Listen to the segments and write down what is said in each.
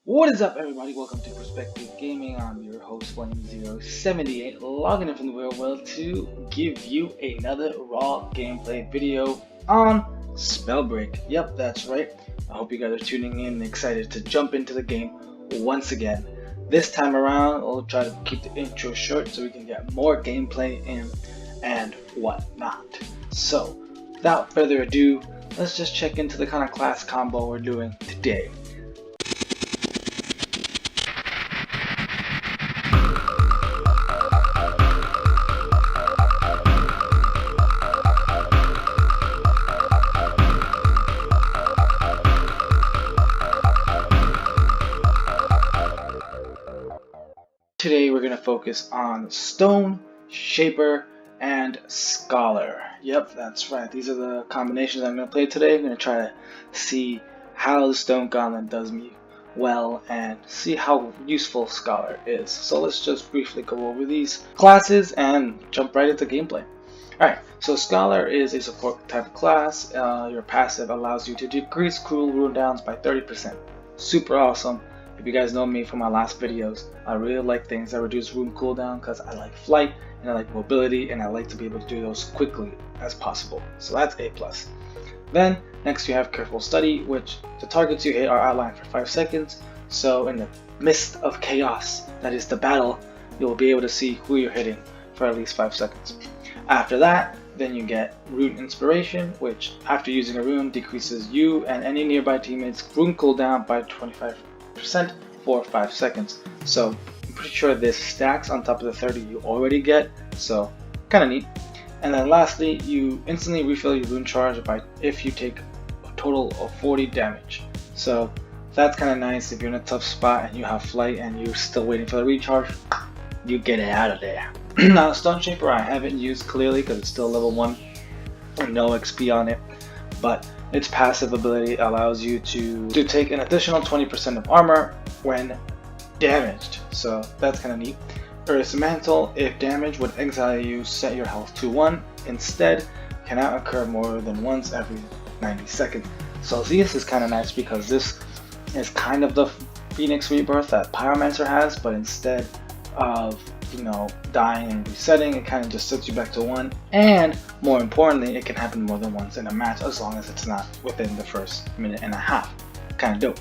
What is up, everybody? Welcome to Perspective Gaming. I'm your host 1078, logging in from the real world to give you another raw gameplay video on Spellbreak. Yep, that's right. I hope you guys are tuning in and excited to jump into the game once again. This time around, I'll try to keep the intro short so we can get more gameplay in and whatnot. So, without further ado, let's just check into the kind of class combo we're doing today. Today we're going to focus on StoneShaper and Scholar. Yep, that's right. These are the combinations I'm going to play today. I'm going to try to see how the Stone Gauntlet does me well and see how useful Scholar is. So let's just briefly go over these classes and jump right into gameplay. Alright, so Scholar is a support type of class. Your passive allows you to decrease cruel rune downs by 30%. Super awesome. If you guys know me from my last videos, I really like things that reduce rune cooldown because I like flight and I like mobility and I like to be able to do those quickly as possible. So that's A+. Then next you have Careful Study, which the targets you hit are outlined for 5 seconds. So in the midst of chaos, that is the battle, you'll be able to see who you're hitting for at least 5 seconds. After that, then you get Rune Inspiration, which after using a rune decreases you and any nearby teammates' rune cooldown by 25% for 5 seconds. So I'm pretty sure this stacks on top of the 30 you already get, so kind of neat. And then lastly, you instantly refill your rune charge if you take a total of 40 damage. So that's kind of nice. If you're in a tough spot and you have flight and you're still waiting for the recharge, you get it out of there. Now StoneShaper I haven't used clearly because it's still level 1 and no XP on it, but its passive ability allows you to take an additional 20% of armor when damaged, so that's kind of neat. Earth's Mantle, if damaged would exile you, set your health to 1. Instead, cannot occur more than once every 90 seconds. So this is kind of nice because this is kind of the Phoenix Rebirth that Pyromancer has, but instead of dying and resetting, it kind of just sets you back to 1, and more importantly, it can happen more than once in a match as long as it's not within the first minute and a half. Kind of dope.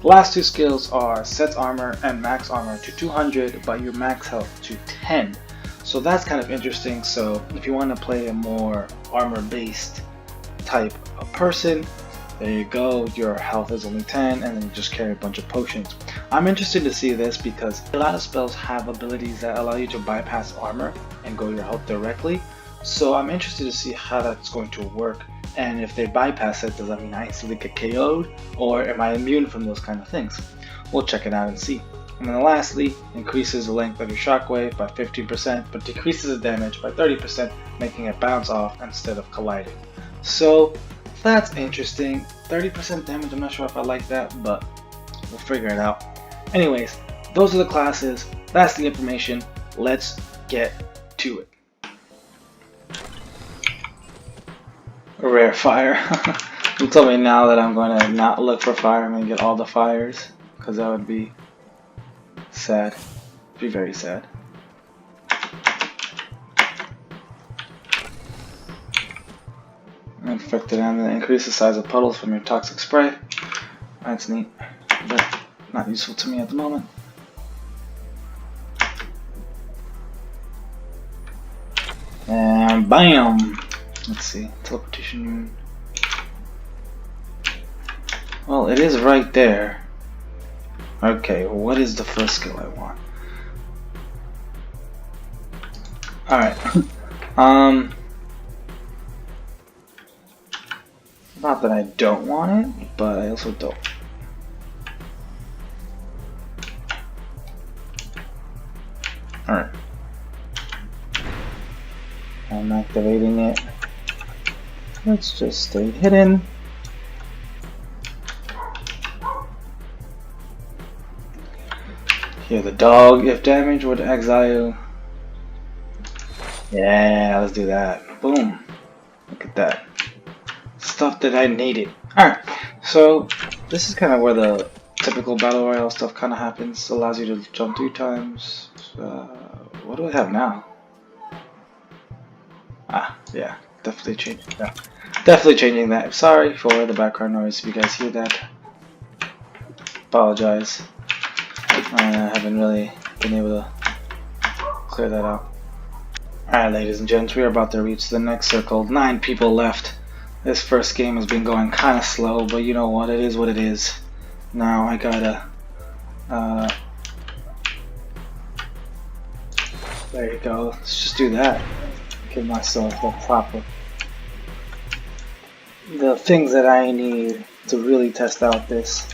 The last two skills are sets armor and max armor to 200 but your max health to 10. So that's kind of interesting. So if you want to play a more armor based type of person, there you go, your health is only 10 and then you just carry a bunch of potions. I'm interested to see this because a lot of spells have abilities that allow you to bypass armor and go your health directly. So I'm interested to see how that's going to work, and if they bypass it, does that mean I instantly get KO'd or am I immune from those kind of things? We'll check it out and see. And then lastly, increases the length of your shockwave by 15% but decreases the damage by 30%, making it bounce off instead of colliding. So that's interesting. 30% damage, I'm not sure if I like that, but we'll figure it out. Anyways, those are the classes, that's the information, let's get to it. Rare fire. You told me now that I'm going to not look for fire, I'm going to get all the fires, because that would be sad. Be very sad. Infected and increase the size of puddles from your toxic spray. That's neat, but not useful to me at the moment. And bam! Let's see, teleportation. Well, it is right there. Okay, well, what is the first skill I want? Alright. Not that I don't want it, but I also don't. Alright. I'm activating it. Let's just stay hidden. Here, the dog, if damage would exile you. Yeah, let's do that. Boom. Look at that. Stuff that I needed. Alright, so this is kind of where the typical Battle Royale stuff kind of happens. Allows you to jump 3 times. What do I have now? Ah, yeah, definitely changing that. Definitely changing that. Sorry for the background noise if you guys hear that. Apologize. I haven't really been able to clear that out. Alright, ladies and gents, we are about to reach the next circle. 9 people left. This first game has been going kind of slow, but you know what? It is what it is. Now I gotta... there you go. Let's just do that. Give myself the proper... the things that I need to really test out this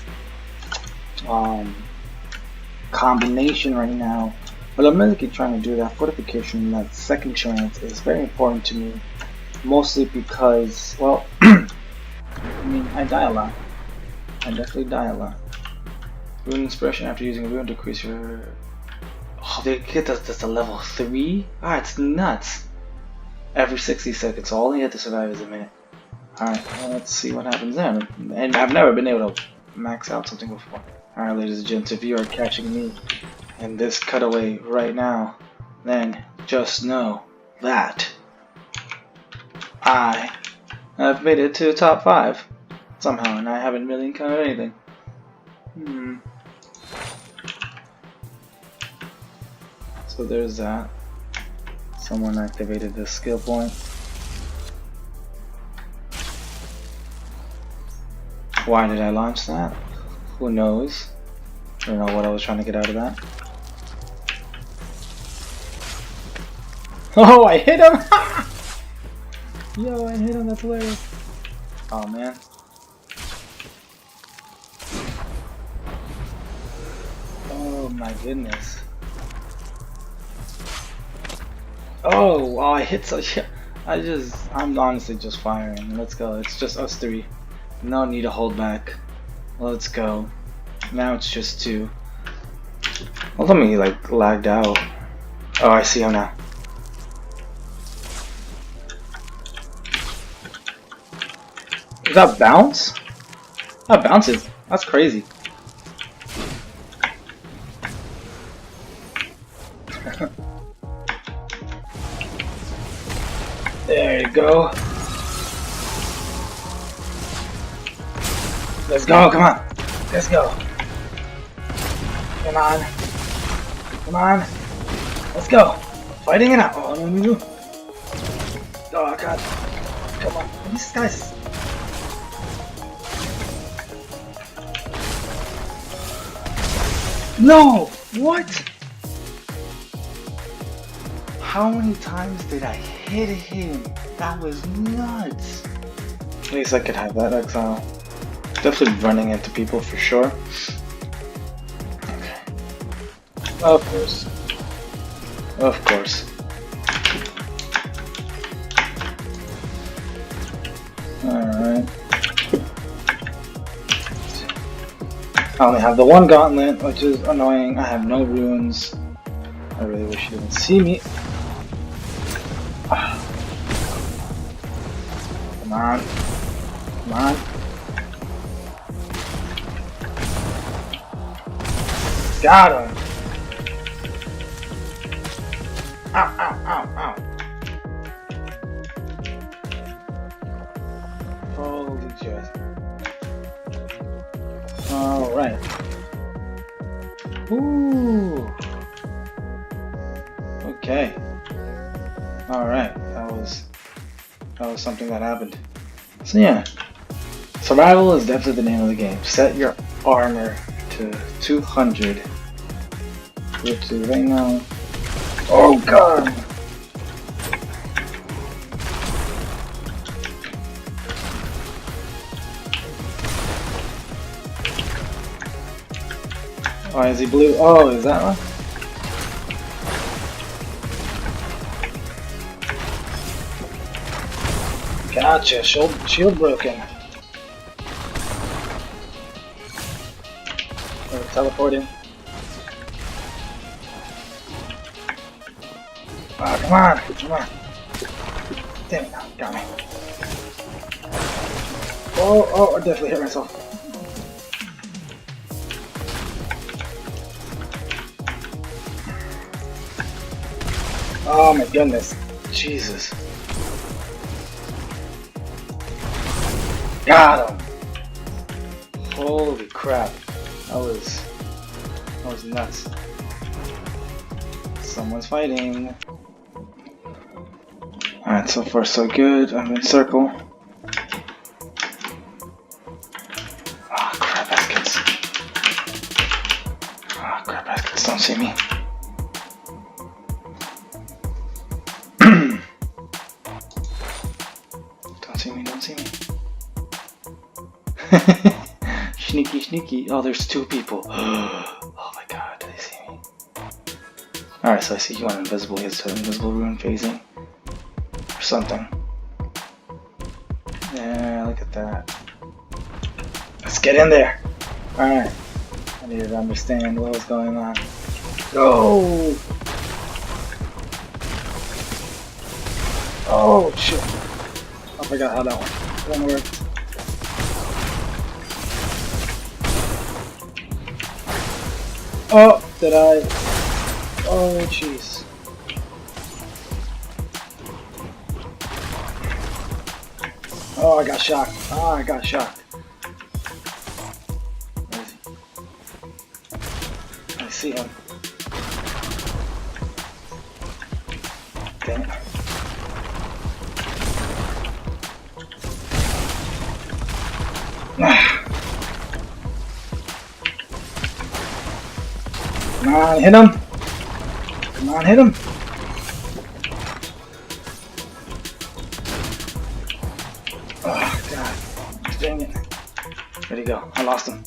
combination right now. But I'm really trying to do that fortification, that second chance is very important to me. Mostly because, well, I mean, I die a lot. I definitely die a lot. Rune inspiration after using a rune decrease your... Oh, they get that's a level 3? Ah, it's nuts. Every 60 seconds, so all you have to survive is a minute. Alright, well, let's see what happens then. And I've never been able to max out something before. Alright, ladies and gents, if you are catching me in this cutaway right now, then just know that I have made it to top 5 somehow, and I haven't really encountered anything. So there's that. Someone activated this skill point. Why did I launch that? Who knows? I don't know what I was trying to get out of that. Oh, I hit him! Yo, I hit him, that's hilarious. Oh man. Oh my goodness. Oh, I hit such. I'm honestly just firing. Let's go. It's just us 3. No need to hold back. Let's go. Now it's just 2. Well, let me like lagged out. Oh, I see him now. Is that bounce? That bounces. That's crazy. There you go. Let's go, come on. Let's go. Come on. Come on. Let's go. Fighting it out. Oh, no. Oh, God. Come on. These guys. No! What? How many times did I hit him? That was nuts. At least I could have that exile. Definitely running into people for sure. Okay. Of course. Of course. Alright. I only have the one gauntlet, which is annoying. I have no runes. I really wish you didn't see me. Come on. Come on. Got him. Ow, ow, ow, ow. Holy shit. Alright. Ooh. Okay. Alright. That was something that happened. So yeah. Survival is definitely the name of the game. Set your armor to 200. Which is right now. Oh god! Why is he blue? Oh, is that one? Gotcha, shield broken. Teleporting. Oh, come on, come on. Damn it, got me. Oh, I definitely hit myself. Oh my goodness. Jesus. Got him. Holy crap. That was nuts. Someone's fighting. Alright, so far so good. I'm in circle. Ah, crap baskets. Ah, crap baskets, don't see me. Don't see me. Sneaky, sneaky. Oh, there's two people. Oh my god, do they see me? Alright, so I see he went invisible. He has an invisible rune phasing. Or something. Yeah, look at that. Let's get in there. Alright. I needed to understand what was going on. Go! Oh, shit. I forgot how that one worked. Oh, did I? Oh, jeez. Oh, I got shocked. Ah, I got shocked. Where is he? I see him. Dang it. Come on, hit him! Come on, hit him! Oh, God. Dang it. Where'd he go? I lost him.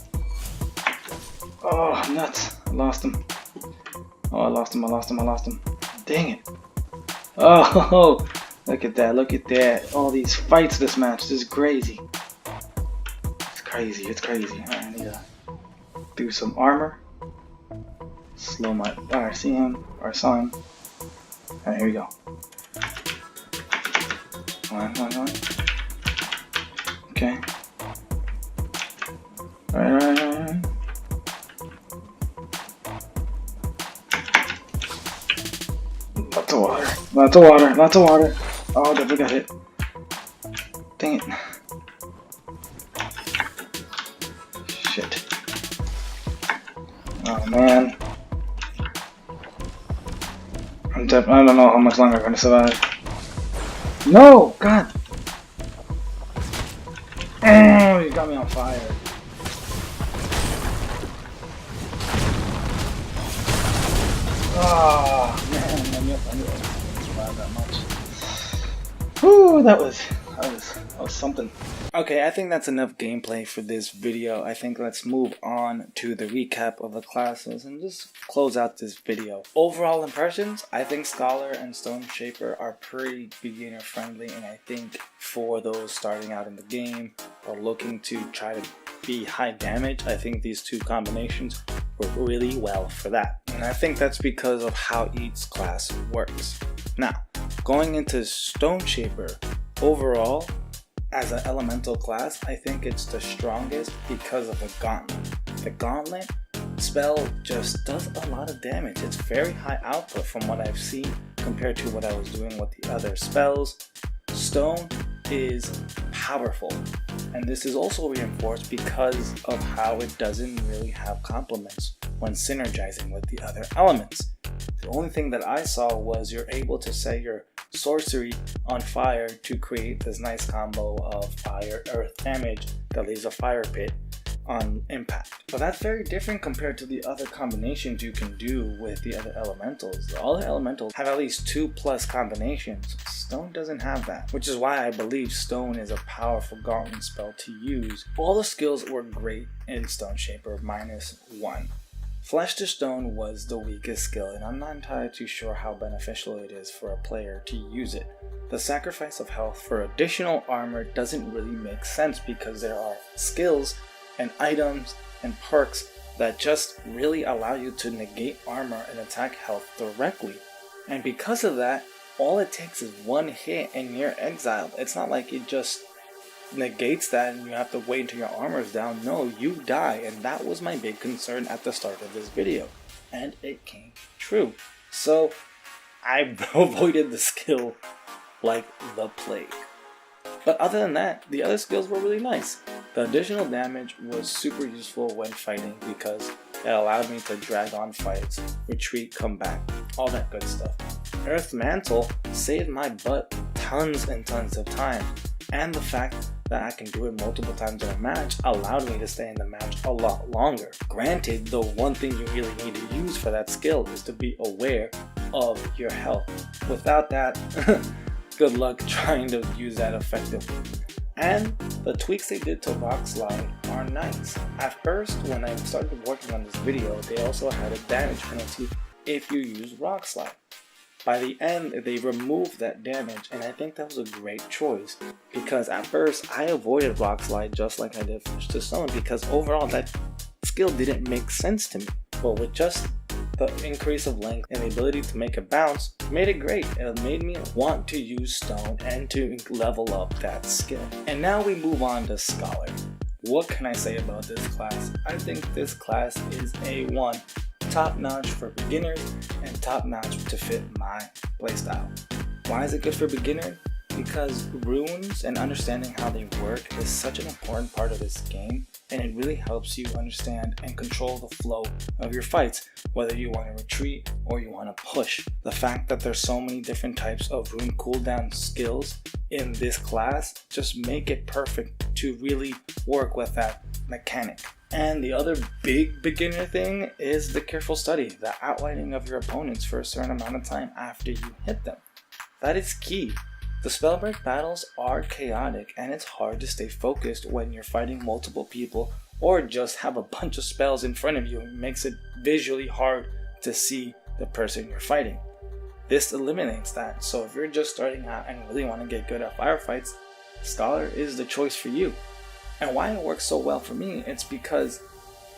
Oh, nuts. I lost him. Oh, I lost him. Dang it. Oh, look at that. Look at that. All these fights this match. This is crazy. It's crazy. Alright, I need to do some armor. Slow my... Alright, see him. Or I saw him. Alright, here we go. Come on. Okay. Alright. Lots of water. Oh, definitely got hit. Dang it. Shit. Oh man. I don't know how much longer I'm gonna survive. No! God! Oh, you got me on fire. Oh man, I knew I survived that much. Whew, that was something. Okay, I think that's enough gameplay for this video. I think let's move on to the recap of the classes and just close out this video. Overall impressions, I think Scholar and StoneShaper are pretty beginner friendly, and I think for those starting out in the game or looking to try to be high damage, I think these two combinations work really well for that. And I think that's because of how each class works. Now, going into StoneShaper, overall, as an elemental class, I think it's the strongest because of the gauntlet. The gauntlet spell just does a lot of damage. It's very high output from what I've seen compared to what I was doing with the other spells. Stone is powerful, and this is also reinforced because of how it doesn't really have complements when synergizing with the other elements. The only thing that I saw was you're able to set your sorcery on fire to create this nice combo of fire earth damage that leaves a fire pit on impact. But that's very different compared to the other combinations you can do with the other elementals. All the elementals have at least 2+ combinations. Stone doesn't have that, which is why I believe Stone is a powerful gauntlet spell to use. All the skills were great in StoneShaper -1. Flesh to Stone was the weakest skill, and I'm not entirely too sure how beneficial it is for a player to use it. The sacrifice of health for additional armor doesn't really make sense because there are skills and items and perks that just really allow you to negate armor and attack health directly. And because of that, all it takes is one hit and you're exiled. It's not like it just negates that and you have to wait until your armor is down. No, you die, and that was my big concern at the start of this video, and it came true. So I avoided the skill like the plague. But other than that, the other skills were really nice. The additional damage was super useful when fighting because it allowed me to drag on fights, retreat, come back, all that good stuff. Earth Mantle saved my butt tons and tons of time, and the fact that I can do it multiple times in a match allowed me to stay in the match a lot longer. Granted, the one thing you really need to use for that skill is to be aware of your health. Without that, good luck trying to use that effectively. And the tweaks they did to Rock Slide are nice. At first, when I started working on this video, they also had a damage penalty if you use Rock Slide. By the end, they removed that damage, and I think that was a great choice, because at first I avoided Rock Slide just like I did Fish to Stone, because overall that skill didn't make sense to me. But with just the increase of length and the ability to make a bounce, made it great. It made me want to use Stone and to level up that skill. And now we move on to Scholar. What can I say about this class? I think this class is A1. Top notch for beginners and top notch to fit my playstyle. Why is it good for beginners? Because runes and understanding how they work is such an important part of this game, and it really helps you understand and control the flow of your fights, whether you want to retreat or you want to push. The fact that there's so many different types of rune cooldown skills in this class just make it perfect to really work with that mechanic. And the other big beginner thing is the careful study, the outlining of your opponents for a certain amount of time after you hit them. That is key. The Spellbreak battles are chaotic, and it's hard to stay focused when you're fighting multiple people or just have a bunch of spells in front of you. It makes it visually hard to see the person you're fighting. This eliminates that, so if you're just starting out and really want to get good at firefights, Scholar is the choice for you. And why it works so well for me, it's because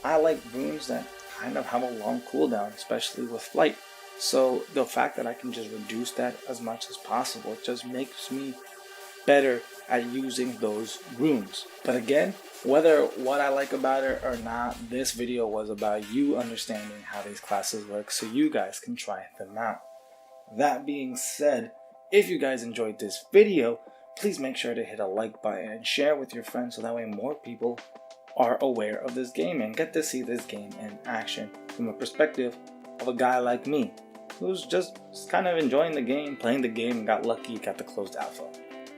I like runes that kind of have a long cooldown, especially with flight. So the fact that I can just reduce that as much as possible just makes me better at using those runes. But again, whether what I like about it or not, this video was about you understanding how these classes work so you guys can try them out. That being said, if you guys enjoyed this video, please make sure to hit a like button and share with your friends so that way more people are aware of this game and get to see this game in action from a perspective of a guy like me who's just kind of enjoying the game, playing the game, and got lucky, got the closed alpha.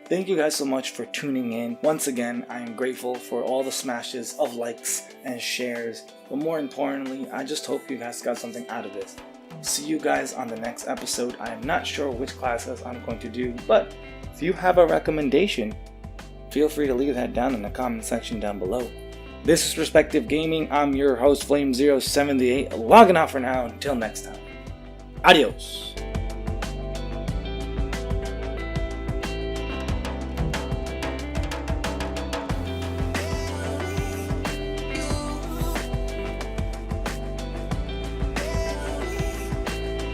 Thank you guys so much for tuning in. Once again, I am grateful for all the smashes of likes and shares, but more importantly, I just hope you guys got something out of this. See you guys on the next episode. I am not sure which classes I'm going to do, but if you have a recommendation, feel free to leave that down in the comment section down below. This is Perspective Gaming. I'm your host, Flame078, logging out for now. Until next time. Adios.